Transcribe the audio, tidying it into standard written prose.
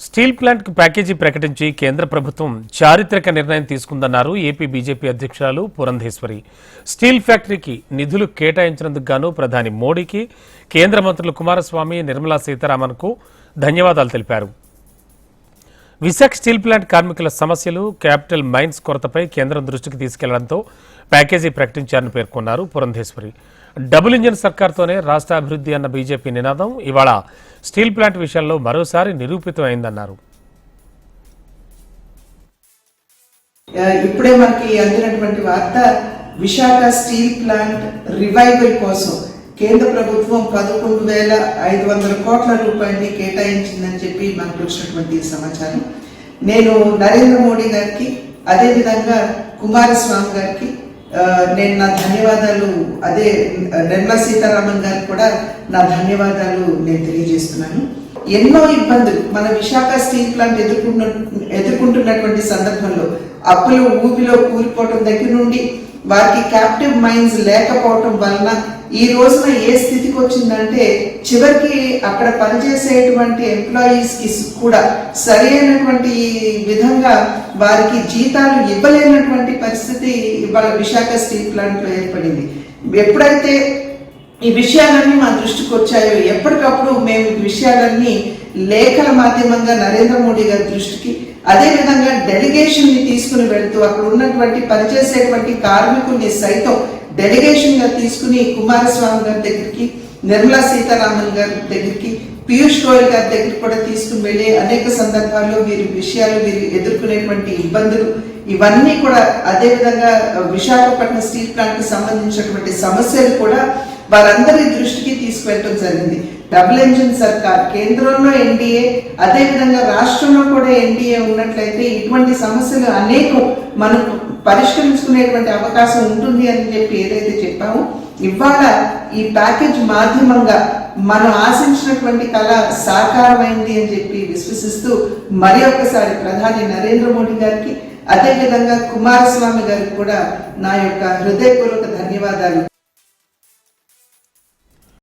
Steel plant కు package ప్రకటించి కేంద్ర ప్రభుత్వం చారిత్రక నిర్ణయం తీసుకుందన్నారు ఏపీ బీజేపీ అధ్యక్షురాలు పురంధేశ్వరి. స్టీల్ ఫ్యాక్టరీకి నిధులు కేటాయించినందుకు గాను ప్రధాని మోడీకి, కేంద్ర మంత్రులు కుమారస్వామి, నిర్మలా సీతారామన్కు ధన్యవాదాలు తెలిపారు. విశాఖ స్టీల్ ప్లాంట్ కార్మికుల సమస్యలు, క్యాపిటల్ మైన్స్ కొరతపై కేంద్రం దృష్టికి తీసుకెళ్లడంతో ప్యాకేజీ ప్రకటించారని పేర్కొన్నారు పురంధేశ్వరి. డబుల్ ఇంజిన్ సర్కార్తోనే రాష్ట్ర అభివృద్ధి అన్న బీజేపీ నినాదం ఇవాళ స్టీల్ ప్లాంట్ విషయంలో మరోసారి నిరూపితమైందన్నారు. ఇప్పుడే మనకి అందినటువంటి వార్త, విశాఖ స్టీల్ ప్లాంట్ రివైవల్ కోసం కేంద్ర ప్రభుత్వం 11,500 కోట్ల రూపాయలని కేటాయించిందని చెప్పి మనకు వచ్చినటువంటి సమాచారం. నేను నరేంద్ర మోడీ గారికి, అదేవిధంగా కుమారస్వామి గారికి నేను నా ధన్యవాదాలు, అదే నిర్మలా సీతారామన్ గారికి కూడా నా ధన్యవాదాలు నేను తెలియజేస్తున్నాను. ఎన్నో ఇబ్బందులు మన విశాఖ స్టీల్ ప్లాంట్ ఎదుర్కొంటున్నటువంటి సందర్భంలో అప్పులు ఊపిలో కూలిపోవటం దగ్గర నుండి వారికి క్యాప్టివ్ మైన్స్ లేకపోవటం వలన ఈ రోజున ఏ స్థితికి వచ్చిందంటే, చివరికి అక్కడ పనిచేసేటువంటి ఎంప్లాయీస్ కి కూడా సరైనటువంటి విధంగా వారికి జీతాలు ఇవ్వలేనటువంటి పరిస్థితి ఇవాళ విశాఖ స్టీల్ ప్లాంట్ లో ఏర్పడింది. ఎప్పుడైతే ఈ విషయాలన్నీ మా దృష్టికి వచ్చాయో, ఎప్పటికప్పుడు మేము ఈ విషయాలన్నీ లేఖల మాధ్యమంగా నరేంద్ర మోడీ గారి దృష్టికి, అదేవిధంగా డెలిగేషన్ ని తీసుకుని వెళ్తూ అక్కడ ఉన్నటువంటి పనిచేసేటువంటి కార్మికుల్ని సైతం డెలిగేషన్ గా తీసుకుని కుమారస్వామి గారి దగ్గరికి, నిర్మలా సీతారామన్ గారి దగ్గరికి, పీయూష్ గోయల్ గారి దగ్గరికి కూడా తీసుకుని వెళ్ళి అనేక సందర్భాల్లో వీరి విషయాలు, వీరు ఎదుర్కొనేటువంటి ఇబ్బందులు ఇవన్నీ కూడా, అదేవిధంగా విశాఖపట్నం స్టీల్ ప్లాంట్ కి సంబంధించినటువంటి సమస్యలు కూడా వారందరి దృష్టికి తీసుకువెళ్ళడం జరిగింది. డబుల్ ఇంజిన్ సర్కార్, కేంద్రంలో ఎన్డీఏ, అదేవిధంగా రాష్ట్రంలో కూడా ఎన్డీఏ ఉన్నట్లయితే ఇటువంటి సమస్యలు అనేకం మనం పరిష్కరించుకునేటువంటి అవకాశం ఉంటుంది అని చెప్పి ఏదైతే చెప్పామో, ఇవాళ ఈ ప్యాకేజ్ మాధ్యమంగా మనం ఆశించినటువంటి కళ సాకారమైంది అని చెప్పి విశ్వసిస్తూ మరి ఒక్కసారి ప్రధాని నరేంద్ర మోడీ గారికి, అదేవిధంగా కుమారస్వామి గారికి కూడా నా యొక్క హృదయపూర్వక ధన్యవాదాలు.